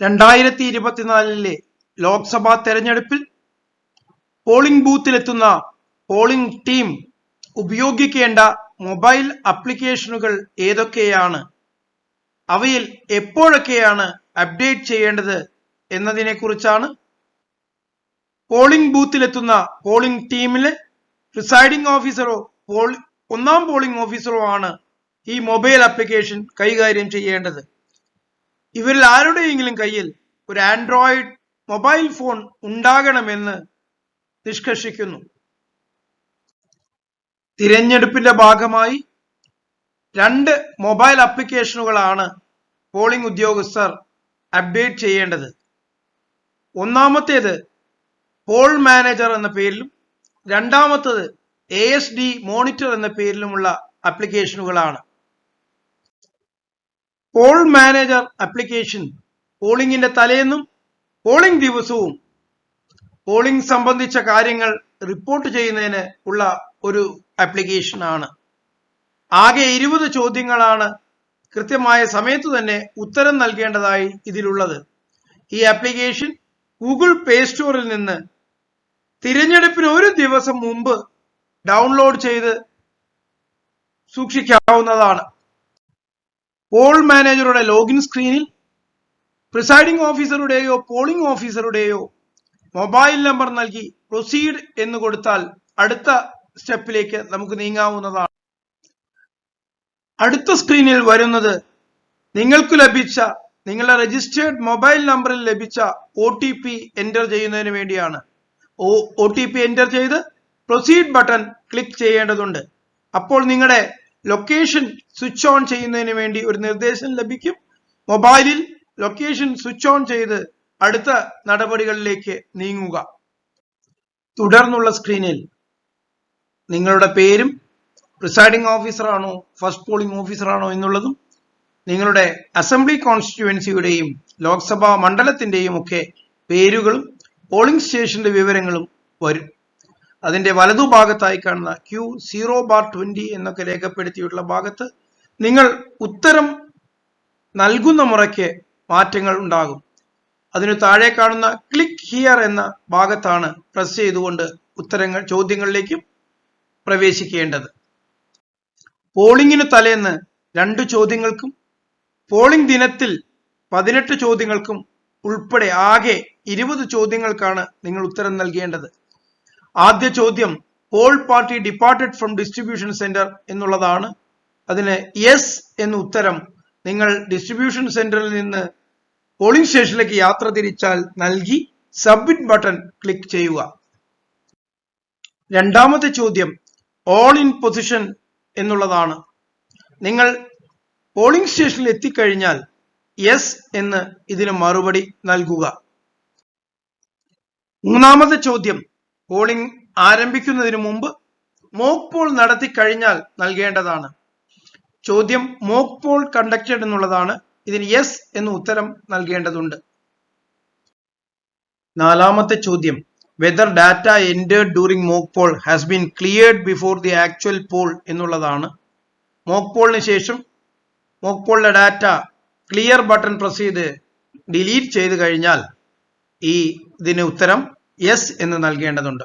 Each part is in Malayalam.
2024 ലോക്സഭാ തെരഞ്ഞെടുപ്പിൽ പോളിംഗ് ബൂത്തിലെത്തുന്ന പോളിംഗ് ടീം ഉപയോഗിക്കേണ്ട മൊബൈൽ ആപ്ലിക്കേഷനുകൾ ഏതൊക്കെയാണ്, അവയിൽ എപ്പോഴൊക്കെയാണ് അപ്ഡേറ്റ് ചെയ്യേണ്ടത് എന്നതിനെക്കുറിച്ചാണ്. പോളിംഗ് ബൂത്തിലെത്തുന്ന പോളിംഗ് ടീമിലെ പ്രിസൈഡിംഗ് ഓഫീസറോ ഒന്നാം പോളിംഗ് ഓഫീസറോ ആണ് ഈ മൊബൈൽ ആപ്ലിക്കേഷൻ കൈകാര്യം ചെയ്യേണ്ടത്. ഇവരിൽ ആരുടെയെങ്കിലും കയ്യിൽ ഒരു ആൻഡ്രോയിഡ് മൊബൈൽ ഫോൺ ഉണ്ടാകണമെന്ന് നിഷ്കർഷിക്കുന്നു. തിരഞ്ഞെടുപ്പിന്റെ ഭാഗമായി 2 മൊബൈൽ ആപ്ലിക്കേഷനുകളാണ് പോളിംഗ് ഉദ്യോഗസ്ഥർ അപ്ഡേറ്റ് ചെയ്യേണ്ടത്. ഒന്നാമത്തേത് പോൾ മാനേജർ എന്ന പേരിലും രണ്ടാമത്തേത് ASD മോണിറ്റർ എന്ന പേരിലുമുള്ള ആപ്ലിക്കേഷനുകളാണ്. പോൾ മാനേജർ ആപ്ലിക്കേഷൻ പോളിംഗിന്റെ തലേന്നും പോളിംഗ് ദിവസവും പോളിംഗ് സംബന്ധിച്ച കാര്യങ്ങൾ റിപ്പോർട്ട് ചെയ്യുന്നതിന് ഉള്ള ഒരു ആപ്ലിക്കേഷൻ ആണ്. ആകെ 20 ചോദ്യങ്ങളാണ് കൃത്യമായ സമയത്ത് തന്നെ ഉത്തരം നൽകേണ്ടതായി ഇതിലുള്ളത്. ഈ ആപ്ലിക്കേഷൻ ഗൂഗിൾ പ്ലേ സ്റ്റോറിൽ നിന്ന് തിരഞ്ഞെടുപ്പിന് ഒരു ദിവസം മുമ്പ് ഡൗൺലോഡ് ചെയ്ത് സൂക്ഷിക്കാവുന്നതാണ്. പോൾ മാനേജറുടെ ലോഗിൻ സ്ക്രീനിൽ പ്രിസൈഡിംഗ് ഓഫീസറുടെയോ പോളിംഗ് ഓഫീസറുടെയോ മൊബൈൽ നമ്പർ നൽകി പ്രൊസീഡ് എന്ന് കൊടുത്താൽ അടുത്ത സ്റ്റെപ്പിലേക്ക് നമുക്ക് നീങ്ങാവുന്നതാണ്. അടുത്ത സ്ക്രീനിൽ വരുന്നത് നിങ്ങൾക്ക് ലഭിച്ച നിങ്ങളുടെ രജിസ്റ്റേർഡ് മൊബൈൽ നമ്പറിൽ ലഭിച്ച OTP എൻ്റർ ചെയ്യുന്നതിന് വേണ്ടിയാണ്. OTP എൻ്റർ ചെയ്ത് പ്രൊസീഡ് ബട്ടൺ ക്ലിക്ക് ചെയ്യേണ്ടതുണ്ട്. അപ്പോൾ നിങ്ങളുടെ ലൊക്കേഷൻ സ്വിച്ച് ഓൺ ചെയ്യുന്നതിന് വേണ്ടി ഒരു നിർദ്ദേശം ലഭിക്കും. മൊബൈലിൽ ലൊക്കേഷൻ സ്വിച്ച് ഓൺ ചെയ്ത് അടുത്ത നടപടികളിലേക്ക് നീങ്ങുക. തുടർന്നുള്ള സ്ക്രീനിൽ നിങ്ങളുടെ പേരും പ്രിസൈഡിംഗ് ഓഫീസറാണോ ഫസ്റ്റ് പോളിംഗ് ഓഫീസറാണോ എന്നുള്ളതും നിങ്ങളുടെ അസംബ്ലി കോൺസ്റ്റിറ്റ്യുവൻസിയുടെയും ലോക്സഭാ മണ്ഡലത്തിന്റെയും ഒക്കെ പേരുകളും പോളിംഗ് സ്റ്റേഷന്റെ വിവരങ്ങളും വരും. അതിന്റെ വലതുഭാഗത്തായി കാണുന്ന Q0/20 എന്നൊക്കെ രേഖപ്പെടുത്തിയിട്ടുള്ള ഭാഗത്ത് നിങ്ങൾ ഉത്തരം നൽകുന്ന മുറയ്ക്ക് മാറ്റങ്ങൾ ഉണ്ടാകും. അതിനു താഴെ കാണുന്ന ക്ലിക്ക് ഹിയർ എന്ന ഭാഗത്താണ് പ്രസ് ചെയ്തുകൊണ്ട് ചോദ്യങ്ങളിലേക്കും പ്രവേശിക്കേണ്ടത്. പോളിംഗിന് തലേന്ന് 2 ചോദ്യങ്ങൾക്കും പോളിംഗ് ദിനത്തിൽ 18 ചോദ്യങ്ങൾക്കും ഉൾപ്പെടെ ആകെ 20 ചോദ്യങ്ങൾക്കാണ് നിങ്ങൾ ഉത്തരം നൽകേണ്ടത്. ആദ്യ ചോദ്യം poll party departed from distribution centre എന്നുള്ളതാണ്. അതിന് യെസ് എന്ന ഉത്തരം നിങ്ങൾ ഡിസ്ട്രിബ്യൂഷൻ സെന്ററിൽ നിന്ന് പോളിംഗ് സ്റ്റേഷനിലേക്ക് യാത്ര തിരിച്ചാൽ നൽകി സബ്മിറ്റ് ബട്ടൺ ക്ലിക്ക് ചെയ്യുക. രണ്ടാമത്തെ ചോദ്യം ഓൾ ഇൻ പൊസിഷൻ എന്നുള്ളതാണ്. നിങ്ങൾ പോളിംഗ് സ്റ്റേഷനിൽ എത്തിക്കഴിഞ്ഞാൽ യെസ് എന്ന് ഇതിന് മറുപടി നൽകുക. മൂന്നാമത്തെ ചോദ്യം പോളിംഗ് ആരംഭിക്കുന്നതിന് മുമ്പ് മോക്ക് പോൾ നടത്തി കഴിഞ്ഞാൽ നൽകേണ്ടതാണ്. ചോദ്യം മോക്ക് പോൾ കണ്ടക്റ്റഡ് എന്നുള്ളതാണ്. ഇതിന് യെസ് എന്ന് ഉത്തരം നൽകേണ്ടതുണ്ട്. നാലാമത്തെ ചോദ്യം whether data entered during mock poll has been cleared before the actual poll എന്നുള്ളതാണ്. മോക്ക് പോളിന് ശേഷം മോക്ക് പോളിന്റെ ഡാറ്റ ക്ലിയർ ബട്ടൺ പ്രസ് ചെയ്ത് ഡിലീറ്റ് ചെയ്ത് കഴിഞ്ഞാൽ ഇതിന് ഉത്തരം യെസ് എന്ന് നൽകേണ്ടതുണ്ട്.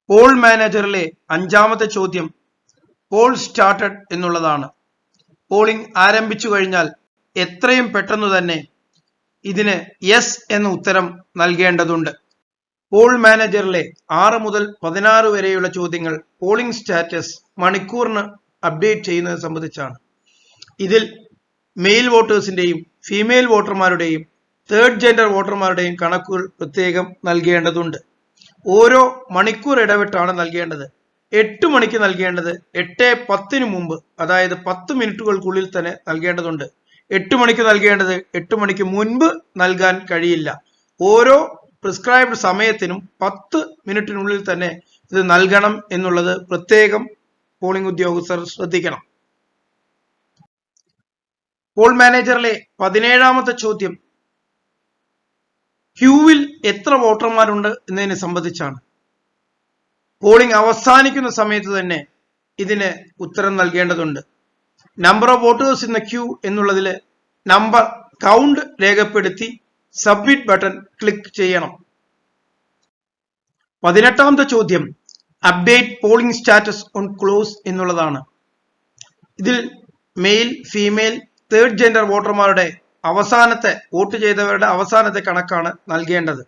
പോൾ മാനേജറിലെ 5ാമത്തെ ചോദ്യം പോൾ സ്റ്റാർട്ടഡ് എന്നുള്ളതാണ്. പോളിംഗ് ആരംഭിച്ചു കഴിഞ്ഞാൽ എത്രയും പെട്ടെന്ന് തന്നെ ഇതിന് യെസ് എന്ന ഉത്തരം നൽകേണ്ടതുണ്ട്. പോൾ മാനേജറിലെ 6 മുതൽ 16 വരെയുള്ള ചോദ്യങ്ങൾ പോളിംഗ് സ്റ്റാറ്റസ് മണിക്കൂറിന് അപ്ഡേറ്റ് ചെയ്യുന്നത് സംബന്ധിച്ചാണ്. ഇതിൽ മെയിൽ വോട്ടേഴ്സിന്റെയും ഫീമെയിൽ വോട്ടർമാരുടെയും തേർഡ് ജെൻഡർ വോട്ടർമാരുടെയും കണക്കുകൾ പ്രത്യേകം നൽകേണ്ടതുണ്ട്. ഓരോ മണിക്കൂർ ഇടവിട്ടാണ് നൽകേണ്ടത്. 8 മണിക്ക് നൽകേണ്ടത് 8:10 മുമ്പ്, അതായത് 10 മിനിറ്റുകൾക്കുള്ളിൽ തന്നെ നൽകേണ്ടതുണ്ട്. 8 മണിക്ക് നൽകേണ്ടത് 8 മണിക്ക് മുൻപ് നൽകാൻ കഴിയില്ല. ഓരോ പ്രിസ്ക്രൈബ്ഡ് സമയത്തിനും 10 മിനിറ്റിനുള്ളിൽ തന്നെ ഇത് നൽകണം എന്നുള്ളത് പ്രത്യേകം പോളിംഗ് ഉദ്യോഗസ്ഥർ ശ്രദ്ധിക്കണം. പോൾ മാനേജറിലെ 17ാമത്തെ ചോദ്യം ക്യൂവിൽ എത്ര വോട്ടർമാരുണ്ട് എന്നതിനെ സംബന്ധിച്ചാണ്. പോളിംഗ് അവസാനിക്കുന്ന സമയത്ത് തന്നെ ഇതിന് ഉത്തരം നൽകേണ്ടതുണ്ട്. Number of voters in the queue എന്നുള്ളതിൽ നമ്പർ കൗണ്ട് രേഖപ്പെടുത്തി സബ്മിറ്റ് ബട്ടൺ ക്ലിക്ക് ചെയ്യണം. 18ാമത്തെ ചോദ്യം update polling status on close എന്നുള്ളതാണ്. ഇതിൽ മെയിൽ, ഫീമെയിൽ, തേർഡ് ജെൻഡർ വോട്ടർമാരുടെ അവസാനത്തെ വോട്ട് ചെയ്തവരുടെ അവസാനത്തെ കണക്കാണ് നൽകേണ്ടത്.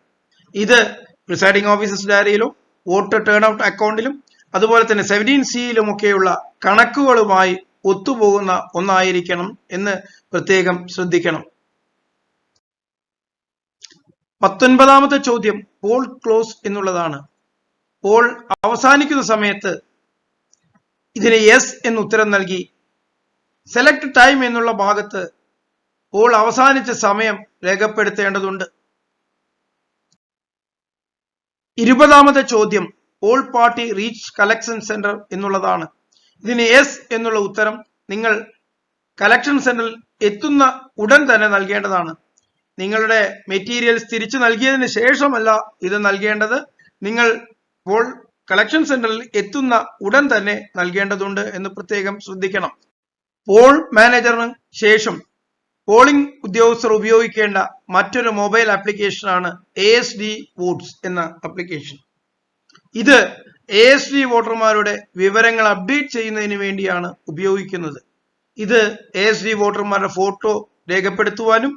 ഇത് പ്രിസൈഡിംഗ് ഓഫീസേഴ്സ് ഡയറിയിലും വോട്ട് ടേൺ ഔട്ട് അക്കൗണ്ടിലും അതുപോലെ തന്നെ 17C ഒക്കെയുള്ള കണക്കുകളുമായി ഒത്തുപോകുന്ന ഒന്നായിരിക്കണം എന്ന് പ്രത്യേകം ശ്രദ്ധിക്കണം. 19ാമത്തെ ചോദ്യം പോൾ ക്ലോസ് എന്നുള്ളതാണ്. പോൾ അവസാനിക്കുന്ന സമയത്ത് ഇതിന് യെസ് എന്ന് ഉത്തരം നൽകി സെലക്ട് ടൈം എന്നുള്ള ഭാഗത്ത് പോൾ അവസാനിച്ച സമയം രേഖപ്പെടുത്തേണ്ടതുണ്ട്. 20ാമത്തെ ചോദ്യം poll party reach collection centre എന്നുള്ളതാണ്. ഇതിന് യെസ് എന്നുള്ള ഉത്തരം നിങ്ങൾ കളക്ഷൻ സെന്ററിൽ എത്തുന്ന ഉടൻ തന്നെ നൽകേണ്ടതാണ്. നിങ്ങളുടെ മെറ്റീരിയൽസ് തിരിച്ചു നൽകിയതിന് ശേഷമല്ല ഇത് നൽകേണ്ടത്. നിങ്ങൾ പോൾ കളക്ഷൻ സെന്ററിൽ എത്തുന്ന ഉടൻ തന്നെ നൽകേണ്ടതുണ്ട് എന്ന് പ്രത്യേകം ശ്രദ്ധിക്കണം. പോൾ മാനേജറിന് ശേഷം പോളിംഗ് ഉദ്യോഗസ്ഥർ ഉപയോഗിക്കേണ്ട മറ്റൊരു മൊബൈൽ ആപ്ലിക്കേഷനാണ് ASD വോട്ട്സ് എന്ന ആപ്ലിക്കേഷൻ. ഇത് ASD വോട്ടർമാരുടെ വിവരങ്ങൾ അപ്ഡേറ്റ് ചെയ്യുന്നതിന് വേണ്ടിയാണ് ഉപയോഗിക്കുന്നത്. ഇത് ASD വോട്ടർമാരുടെ ഫോട്ടോ രേഖപ്പെടുത്തുവാനും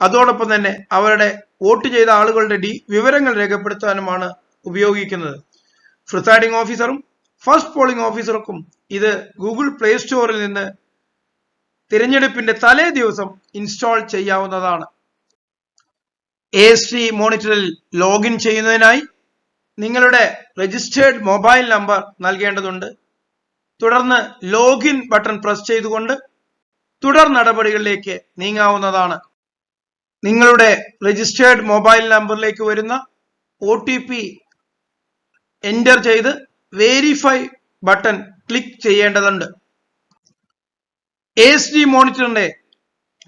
അതോടൊപ്പം തന്നെ അവരുടെ വോട്ട് ചെയ്ത ആളുകളുടെ വിവരങ്ങൾ രേഖപ്പെടുത്താനുമാണ് ഉപയോഗിക്കുന്നത്. പ്രിസൈഡിംഗ് ഓഫീസറും ഫസ്റ്റ് പോളിംഗ് ഓഫീസർക്കും ഇത് ഗൂഗിൾ പ്ലേ സ്റ്റോറിൽ നിന്ന് തിരഞ്ഞെടുപ്പിന്റെ തലേ ദിവസം ഇൻസ്റ്റാൾ ചെയ്യാവുന്നതാണ്. ASD മോണിറ്ററിൽ ലോഗിൻ ചെയ്യുന്നതിനായി നിങ്ങളുടെ രജിസ്റ്റേർഡ് മൊബൈൽ നമ്പർ നൽകേണ്ടതുണ്ട്. തുടർന്ന് ലോഗിൻ ബട്ടൺ പ്രസ് ചെയ്തുകൊണ്ട് തുടർ നടപടികളിലേക്ക് നീങ്ങാവുന്നതാണ്. നിങ്ങളുടെ രജിസ്റ്റേർഡ് മൊബൈൽ നമ്പറിലേക്ക് വരുന്ന OTP എൻ്റർ ചെയ്ത് വെരിഫൈ ബട്ടൺ ക്ലിക്ക് ചെയ്യേണ്ടതുണ്ട്. ASD മോണിറ്ററിന്റെ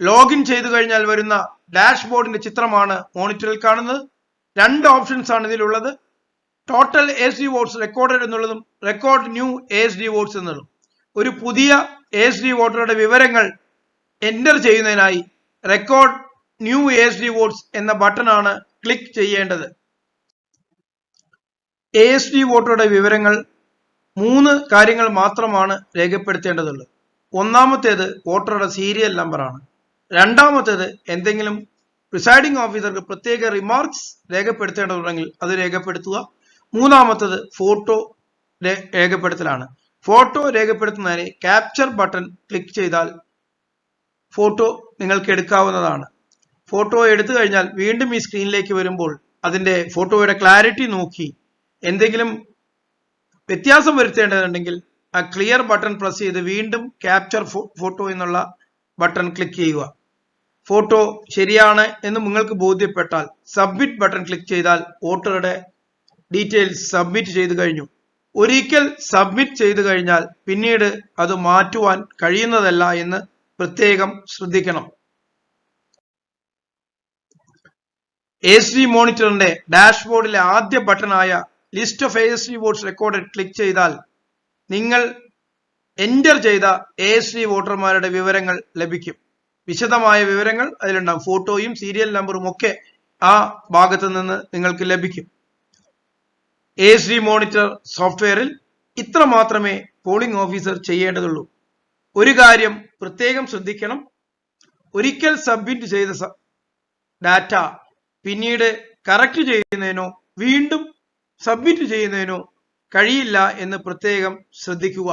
ലോഗിൻ ചെയ്തു കഴിഞ്ഞാൽ വരുന്ന ഡാഷ്ബോർഡിന്റെ ചിത്രമാണ് മോണിറ്ററിൽ കാണുന്നത്. 2 ഓപ്ഷൻസ് ആണ് ഇതിലുള്ളത്. ടോട്ടൽ ASD വോട്ട്സ് റെക്കോർഡഡ് എന്നുള്ളതും റെക്കോർഡ് ന്യൂ ASD വോട്ട്സ് എന്നുള്ളതും. ഒരു പുതിയ ASD വോട്ടറുടെ വിവരങ്ങൾ എൻ്റർ ചെയ്യുന്നതിനായി റെക്കോർഡ് ന്യൂ ASD വോട്ട്സ് എന്ന ബട്ടണാണ് ക്ലിക്ക് ചെയ്യേണ്ടത്. ASD വോട്ടറുടെ വിവരങ്ങൾ 3 കാര്യങ്ങൾ മാത്രമാണ് രേഖപ്പെടുത്തേണ്ടതുള്ളത്. ഒന്നാമത്തേത് വോട്ടറുടെ സീരിയൽ നമ്പറാണ്. രണ്ടാമത്തേത് എന്തെങ്കിലും പ്രിസൈഡിംഗ് ഓഫീസർക്ക് പ്രത്യേക റിമാർക്സ് രേഖപ്പെടുത്തേണ്ടതുണ്ടെങ്കിൽ അത് രേഖപ്പെടുത്തുക. മൂന്നാമത്തേത് ഫോട്ടോ രേഖപ്പെടുത്തലാണ്. ഫോട്ടോ രേഖപ്പെടുത്തുന്നതിന് ക്യാപ്ചർ ബട്ടൺ ക്ലിക്ക് ചെയ്താൽ ഫോട്ടോ നിങ്ങൾക്ക് എടുക്കാവുന്നതാണ്. ഫോട്ടോ എടുത്തു കഴിഞ്ഞാൽ വീണ്ടും ഈ സ്ക്രീനിലേക്ക് വരുമ്പോൾ അതിന്റെ ഫോട്ടോയുടെ ക്ലാരിറ്റി നോക്കി എന്തെങ്കിലും വ്യത്യാസം വരുത്തേണ്ടതുണ്ടെങ്കിൽ ആ ക്ലിയർ ബട്ടൺ പ്രസ് ചെയ്ത് വീണ്ടും ക്യാപ്ചർ ഫോട്ടോ എന്നുള്ള ബട്ടൺ ക്ലിക്ക് ചെയ്യുക. ഫോട്ടോ ശരിയാണ് എന്ന് നിങ്ങൾക്ക് ബോധ്യപ്പെട്ടാൽ സബ്മിറ്റ് ബട്ടൺ ക്ലിക്ക് ചെയ്താൽ വോട്ടറുടെ ഡീറ്റെയിൽസ് സബ്മിറ്റ് ചെയ്തു കഴിഞ്ഞു. ഒരിക്കൽ സബ്മിറ്റ് ചെയ്തു കഴിഞ്ഞാൽ പിന്നീട് അത് മാറ്റുവാൻ കഴിയുന്നതല്ല എന്ന് പ്രത്യേകം ശ്രദ്ധിക്കണം. ASD മോണിറ്ററിന്റെ ഡാഷ്ബോർഡിലെ ആദ്യ ബട്ടണായ list of ASD votes recorded click ചെയ്താൽ നിങ്ങൾ എൻ്റർ ചെയ്ത ASD വോട്ടർമാരുടെ വിവരങ്ങൾ ലഭിക്കും. വിശദമായ വിവരങ്ങൾ അതിലുണ്ടാകും. ഫോട്ടോയും സീരിയൽ നമ്പറും ഒക്കെ ആ ഭാഗത്ത് നിന്ന് നിങ്ങൾക്ക് ലഭിക്കും. ASD മോണിറ്റർ സോഫ്റ്റ്വെയറിൽ ഇത്ര മാത്രമേ പോളിംഗ് ഓഫീസർ ചെയ്യേണ്ടതുള്ളൂ. ഒരു കാര്യം പ്രത്യേകം ശ്രദ്ധിക്കണം. ഒരിക്കൽ സബ്മിറ്റ് ചെയ്ത ഡാറ്റ പിന്നീട് കറക്റ്റ് ചെയ്യുന്നതിനോ വീണ്ടും സബ്മിറ്റ് ചെയ്യുന്നതിനോ കഴിയില്ല എന്ന് പ്രത്യേകം ശ്രദ്ധിക്കുക.